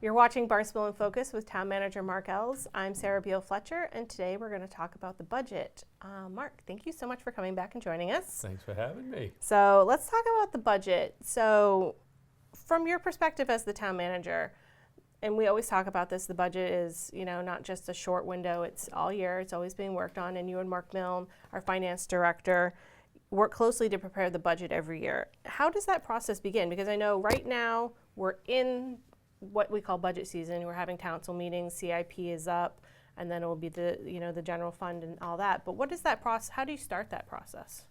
You're watching Barnstable in Focus with Town Manager Mark Ells. I'm Sarah Beal Fletcher, and today we're going to talk about the budget. Mark, thank you so much for coming back and joining us. Thanks for having me. So let's talk about the budget. So from your perspective as the town manager, and we always talk about this, the budget is, not just a short window, it's all year, it's always being worked on, and you and Mark Milne, our finance director, work closely to prepare the budget every year. How does that process begin? Because I know right now we're in what we call budget season. We're having council meetings, CIP is up, and then it will be the general fund and all that. But what is that process? How do you start that process?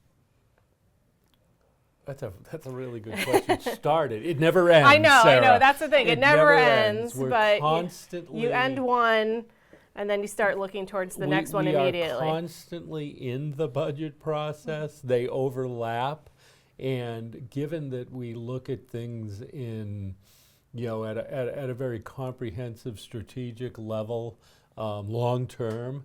That's a really good question. Started. It never ends. I know. Sarah. That's the thing. It never ends. We're but constantly. You end one, and then you start looking towards the next one immediately. We are constantly in the budget process. Mm-hmm. They overlap, and given that we look at things in at a very comprehensive strategic level, long term,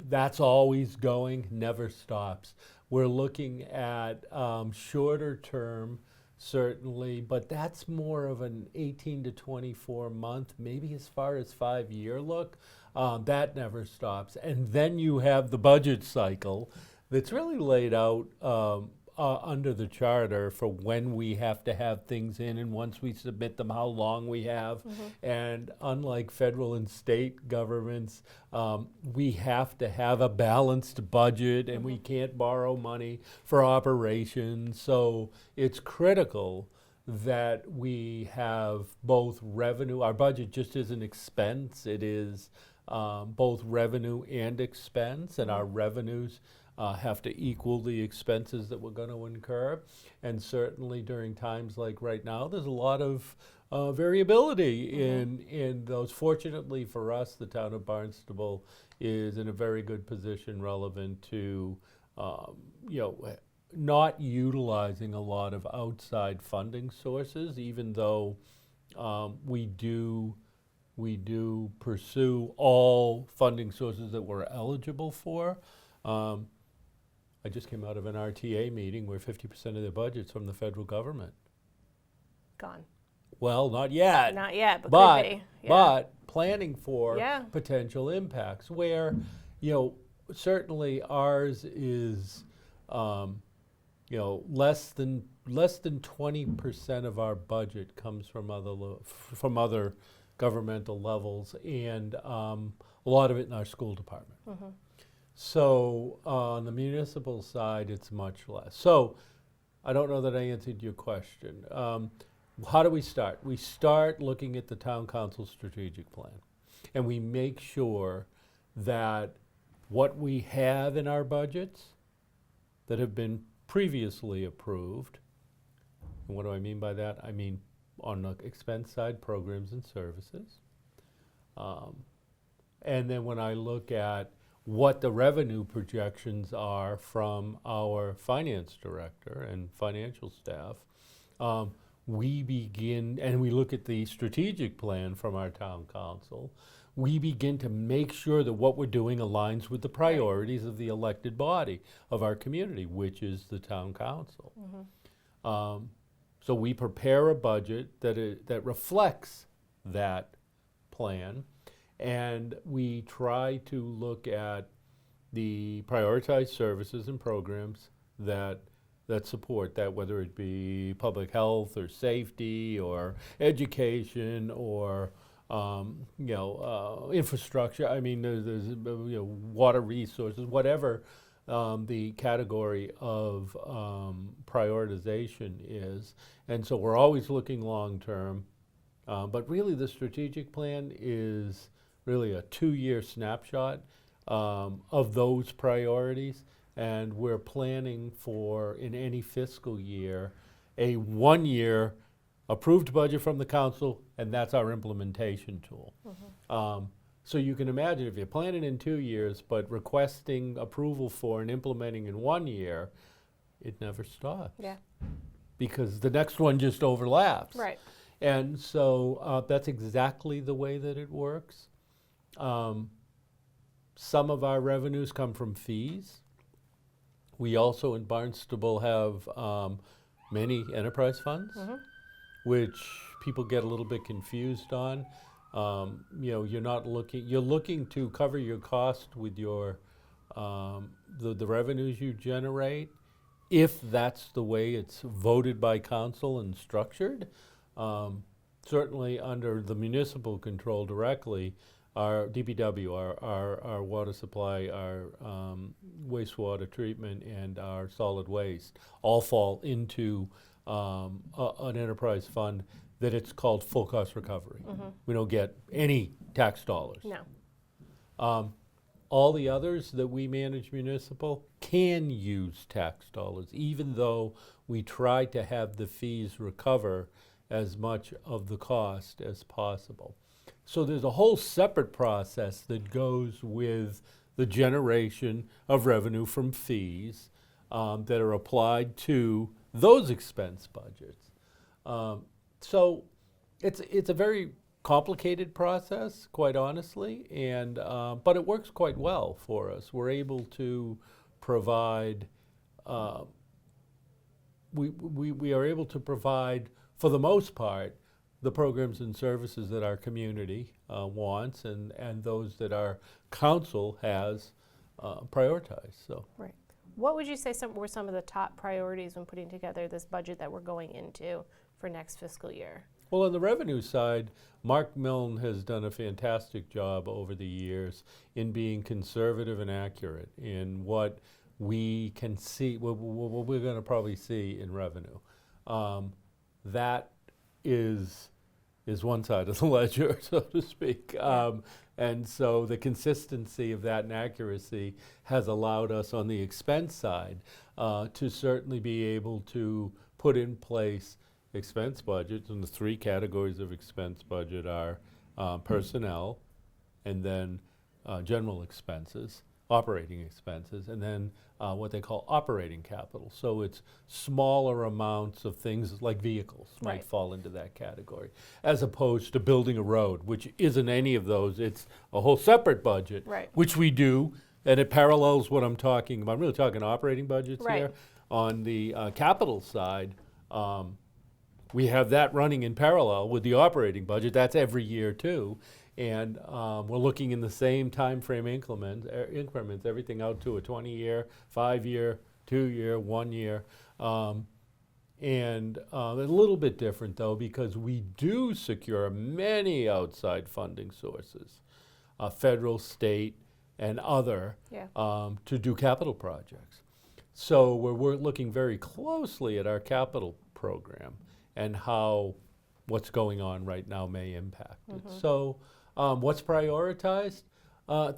that's always going, never stops. We're looking at shorter term, certainly, but that's more of an 18 to 24 month, maybe as far as 5-year look. That never stops. And then you have the budget cycle that's really laid out under the charter for when we have to have things in, and once we submit them, how long we have. Mm-hmm. And unlike federal and state governments, we have to have a balanced budget, and mm-hmm. we can't borrow money for operations. So it's critical that we have both revenue. Our budget just isn't expense, it is both revenue and expense, and our revenues have to equal the expenses that we're going to incur. And certainly during times like right now, there's a lot of variability mm-hmm. in those. Fortunately for us, the town of Barnstable is in a very good position relevant to not utilizing a lot of outside funding sources, even though we do pursue all funding sources that we're eligible for. I just came out of an RTA meeting where 50% of their budget's from the federal government. Gone. Well, not yet. Not yet, but could be. Yeah. But planning for potential impacts where, certainly ours is, less than 20% of our budget comes from other governmental levels, and a lot of it in our school department. Mm-hmm. So on the municipal side, it's much less. So I don't know that I answered your question. How do we start? We start looking at the town council strategic plan, and we make sure that what we have in our budgets that have been previously approved, and what do I mean by that? I mean on the expense side, programs and services. And then when I look at what the revenue projections are from our finance director and financial staff, we begin, and we look at the strategic plan from our town council, we begin to make sure that what we're doing aligns with the priorities of the elected body of our community, which is the town council. Mm-hmm. So we prepare a budget that reflects that plan, and we try to look at the prioritized services and programs that support that, whether it be public health or safety or education or infrastructure. I mean, there's water resources, whatever the category of prioritization is. And so we're always looking long term, but really the strategic plan is really a 2-year snapshot of those priorities, and we're planning for, in any fiscal year, a 1-year approved budget from the council, and that's our implementation tool. So you can imagine if you're planning in 2 years, but requesting approval for and implementing in 1 year, it never stops. Yeah. Because the next one just overlaps. Right. And so that's exactly the way that it works. Some of our revenues come from fees. We also in Barnstable have many enterprise funds, which people get a little bit confused on. You're looking to cover your cost with your the revenues you generate, if that's the way it's voted by council and structured. Certainly under the municipal control directly, our DPW, our water supply, our wastewater treatment, and our solid waste all fall into an enterprise fund that it's called full cost recovery. We don't get any tax dollars. No. All the others that we manage municipal can use tax dollars, even though we try to have the fees recover as much of the cost as possible. So there's a whole separate process that goes with the generation of revenue from fees that are applied to those expense budgets. So it's a very complicated process, quite honestly, and but it works quite well for us. We're able to provide. We are able to provide, for the most part, the programs and services that our community wants, and those that our council has prioritized. So. Right. What would you say were some of the top priorities when putting together this budget that we're going into for next fiscal year? Well, on the revenue side, Mark Milne has done a fantastic job over the years in being conservative and accurate in what we can see, what we're going to probably see in revenue. That is one side of the ledger, so to speak. And so the consistency of that and accuracy has allowed us on the expense side to certainly be able to put in place expense budgets, and the 3 categories of expense budget are personnel, and then general expenses, operating expenses, and then what they call operating capital. So it's smaller amounts of things like vehicles might fall into that category, as opposed to building a road, which isn't any of those. It's a whole separate budget, which we do, and it parallels what I'm talking about. I'm really talking operating budgets here. On the capital side, we have that running in parallel with the operating budget. That's every year too. And we're looking in the same time frame increments, everything out to a 20-year, 5-year, 2-year, 1 year. And a little bit different though, because we do secure many outside funding sources, federal, state, and other, to do capital projects. So we're looking very closely at our capital program and how what's going on right now may impact it. So what's prioritized?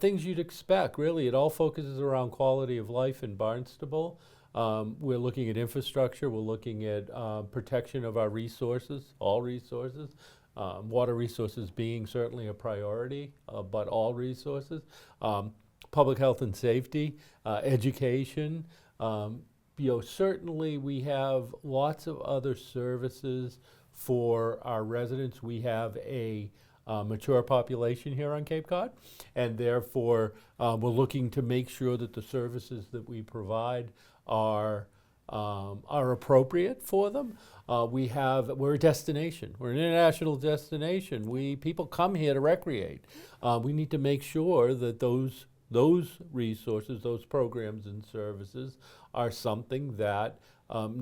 Things you'd expect, really. It all focuses around quality of life in Barnstable. We're looking at infrastructure. We're looking at protection of our resources, all resources. Water resources being certainly a priority, but all resources. Public health and safety, education. Certainly we have lots of other services for our residents. We have a mature population here on Cape Cod, and therefore we're looking to make sure that the services that we provide are appropriate for them. We're a destination. We're an international destination. People come here to recreate. We need to make sure that those resources, those programs and services are something that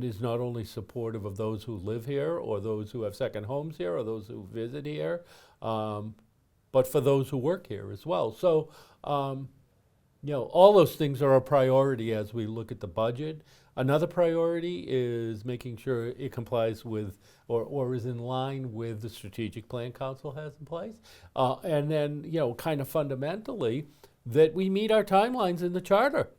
is not only supportive of those who live here or those who have second homes here or those who visit here, but for those who work here as well. So all those things are a priority as we look at the budget. Another priority is making sure it complies with or is in line with the strategic plan council has in place. And then, kind of fundamentally, that we meet our timelines in the charter.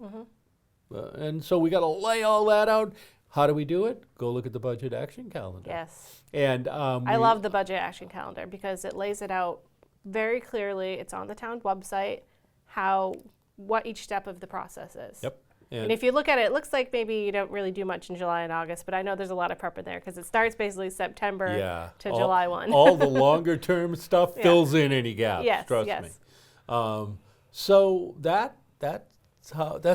And so we got to lay all that out. How do we do it? Go look at the budget action calendar. Yes. And I love the budget action calendar because it lays it out very clearly. It's on the town website, what each step of the process is. Yep. And if you look at it, it looks like maybe you don't really do much in July and August, but I know there's a lot of prep in there because it starts basically September to July 1. All the longer term stuff fills in any gaps, yes, trust yes. me. So that's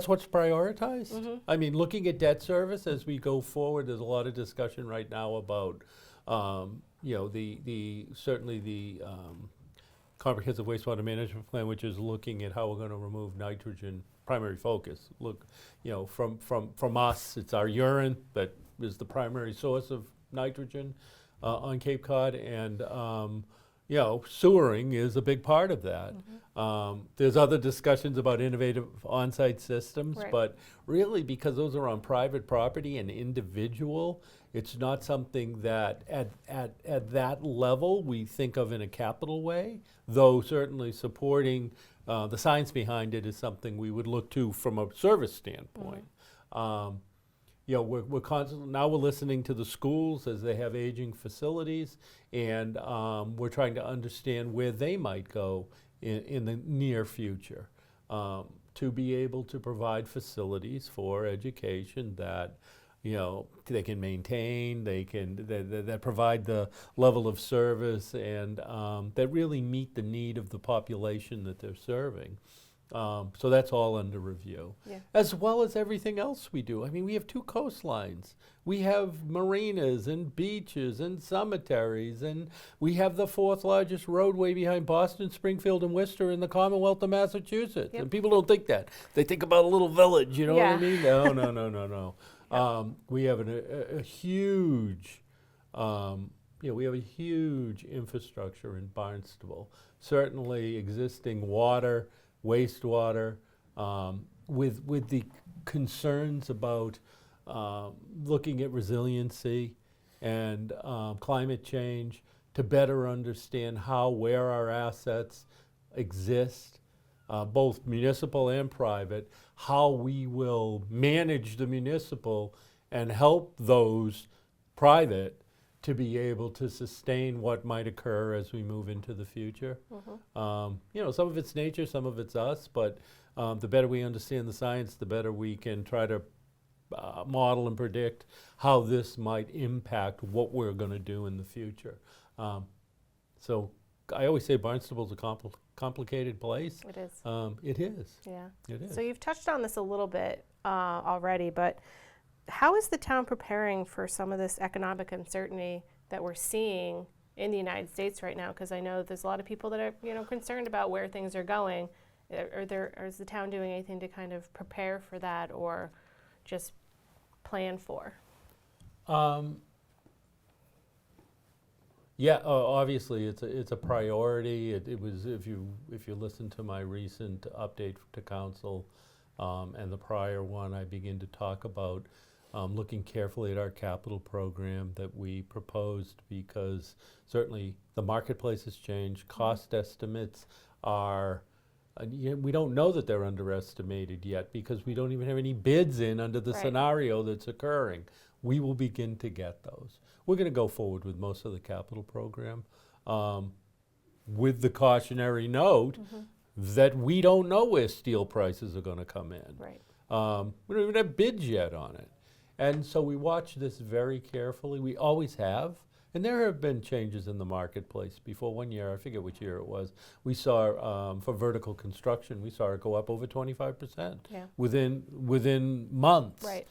what's prioritized. I mean, looking at debt service as we go forward, there's a lot of discussion right now about, certainly the comprehensive wastewater management plan, which is looking at how we're going to remove nitrogen. Primary focus. Look, from us, it's our urine that is the primary source of nitrogen on Cape Cod, and sewering is a big part of that. There's other discussions about innovative on-site systems, right. But really, because those are on private property and individual, it's not something that at that level we think of in a capital way, though certainly supporting the science behind it is something we would look to from a service standpoint. We're constantly, now we're listening to the schools as they have aging facilities, and we're trying to understand where they might go in the near future to be able to provide facilities for education that they can maintain, that provide the level of service and that really meet the need of the population that they're serving. So that's all under review, as well as everything else we do. I mean, we have 2 coastlines. We have marinas and beaches and cemeteries, and we have the 4th largest roadway behind Boston, Springfield, and Worcester in the Commonwealth of Massachusetts. And people don't think that. They think about a little village, you know what I mean? No. We have a huge, we have a huge infrastructure in Barnstable. Certainly existing water, wastewater, with the concerns about looking at resiliency and climate change to better understand where our assets exist, both municipal and private, how we will manage the municipal and help those private to be able to sustain what might occur as we move into the future. Some of it's nature, some of it's us, but the better we understand the science, the better we can try to model and predict how this might impact what we're going to do in the future. So I always say Barnstable's a complicated place. It is. It is. Yeah. It is. So you've touched on this a little bit already, but how is the town preparing for some of this economic uncertainty that we're seeing in the United States right now? Because I know there's a lot of people that are concerned about where things are going. Or is the town doing anything to kind of prepare for that or just plan for? Obviously it's a priority. It was, if you listen to my recent update to council and the prior one, I begin to talk about looking carefully at our capital program that we proposed, because certainly the marketplace has changed. Cost estimates are, we don't know that they're underestimated yet because we don't even have any bids in under the scenario that's occurring. We will begin to get those. We're going to go forward with most of the capital program with the cautionary note that we don't know where steel prices are going to come in. Right. We don't even have bids yet on it. And so we watch this very carefully. We always have. And there have been changes in the marketplace. Before one year, I forget which year it was, we saw, for vertical construction, we saw it go up over 25% within months. Right.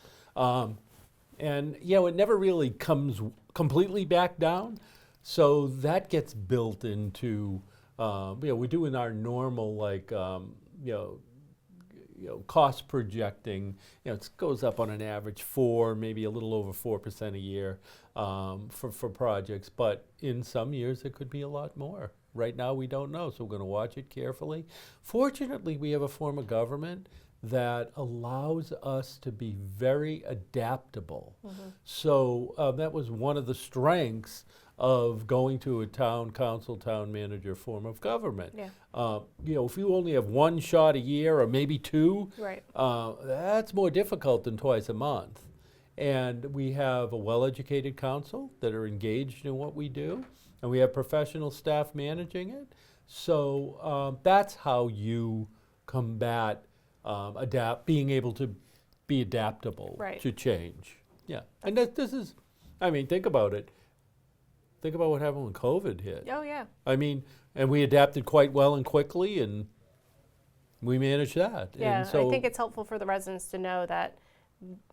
And, it never really comes completely back down. So that gets built into, we're doing our normal, cost projecting. It goes up on an average 4, maybe a little over 4% a year for projects. But in some years, it could be a lot more. Right now, we don't know, so we're going to watch it carefully. Fortunately, we have a form of government that allows us to be very adaptable. So that was one of the strengths of going to a town council, town manager form of government. Yeah. If you only have one shot a year or maybe two, Right. that's more difficult than twice a month. And we have a well-educated council that are engaged in what we do, and we have professional staff managing it. So that's how you combat being able to be adaptable Right. to change. Yeah, and this is, think about it. Think about what happened when COVID hit. Oh, yeah. And we adapted quite well and quickly, and we managed that. Yeah, And so, I think it's helpful for the residents to know that,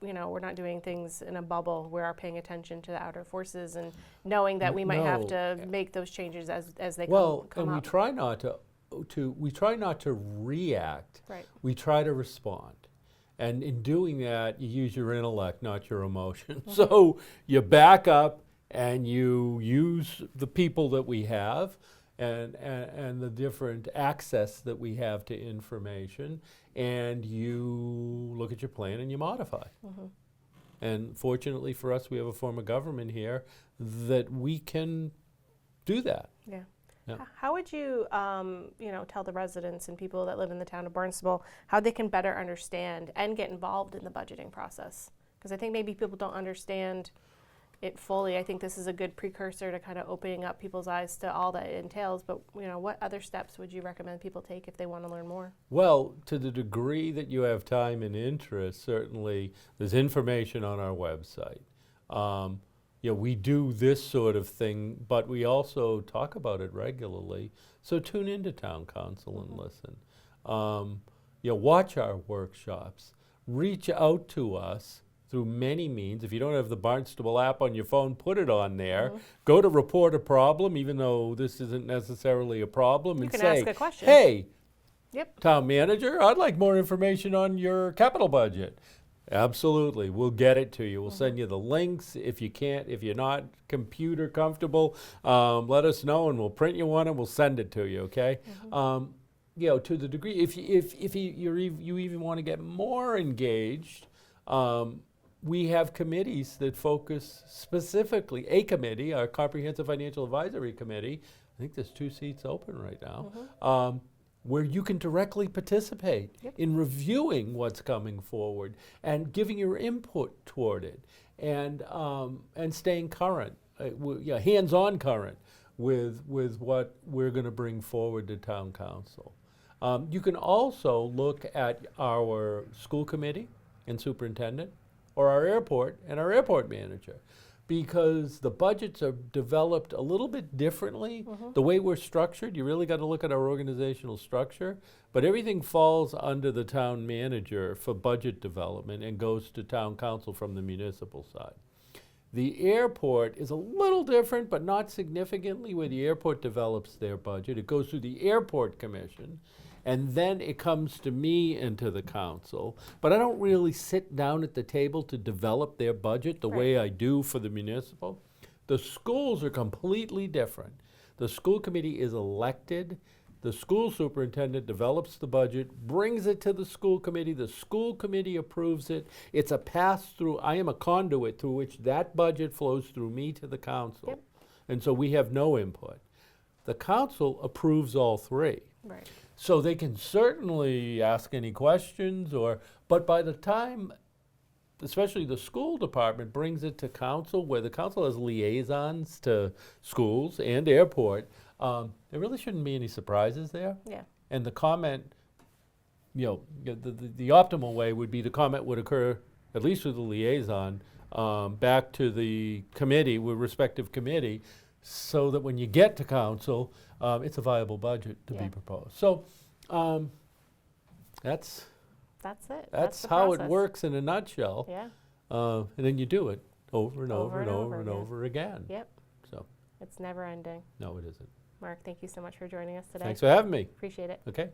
we're not doing things in a bubble. We are paying attention to the outer forces and knowing that we might have to make those changes as they come and we up. try not to react. Right. We try to respond. And in doing that, you use your intellect, not your emotion. So you back up and you use the people that we have and the different access that we have to information, and you look at your plan and you modify. And fortunately for us, we have a form of government here that we can do that. Yeah. Yeah. How would you, tell the residents and people that live in the town of Barnstable how they can better understand and get involved in the budgeting process? Because I think maybe people don't understand it fully. I think this is a good precursor to kind of opening up people's eyes to all that it entails. But what other steps would you recommend people take if they want to learn more? Well, to the degree that you have time and interest, certainly there's information on our website. We do this sort of thing, but we also talk about it regularly. So tune into Town Council and listen. Watch our workshops. Reach out to us through many means. If you don't have the Barnstable app on your phone, put it on there. Go to report a problem, even though this isn't necessarily a problem, and can say, ask a question. hey, Yep. town manager, I'd like more information on your capital budget. Absolutely, we'll get it to you. We'll send you the links. If you're not computer comfortable, let us know and we'll print you one and we'll send it to you, okay? To the degree, if you even want to get more engaged, we have committees that focus specifically, a committee, our Comprehensive Financial Advisory Committee, I think there's 2 seats open right now, where you can directly participate in reviewing what's coming forward and giving your input toward it, and staying current, hands-on current with what we're going to bring forward to Town Council. You can also look at our school committee and superintendent, or our airport and our airport manager, because the budgets are developed a little bit differently. The way we're structured, you really got to look at our organizational structure, but everything falls under the town manager for budget development and goes to Town Council from the municipal side. The airport is a little different, but not significantly, where the airport develops their budget. It goes through the Airport Commission, and then it comes to me and to the council. But I don't really sit down at the table to develop their budget the way I do for the municipal. The schools are completely different. The school committee is elected. The school superintendent develops the budget, brings it to the school committee approves it. It's a pass-through. I am a conduit through which that budget flows through me to the council. And so we have no input. The council approves all 3. Right. So they can certainly ask any questions, but by the time, especially the school department brings it to council, where the council has liaisons to schools and airport, there really shouldn't be any surprises there. Yeah. And the comment, the optimal way would be the comment would occur, at least with the liaison, back to the committee, with respective committee, so that when you get to council, it's a viable budget to be proposed. So that's it. That's the how process. it works in a nutshell. Yeah. And then you do it over and Over over and and over over, and yeah. over again. Yep. So It's never ending. no, it isn't. Mark, thank you so much for joining us today. Thanks for having me. Appreciate it. Okay.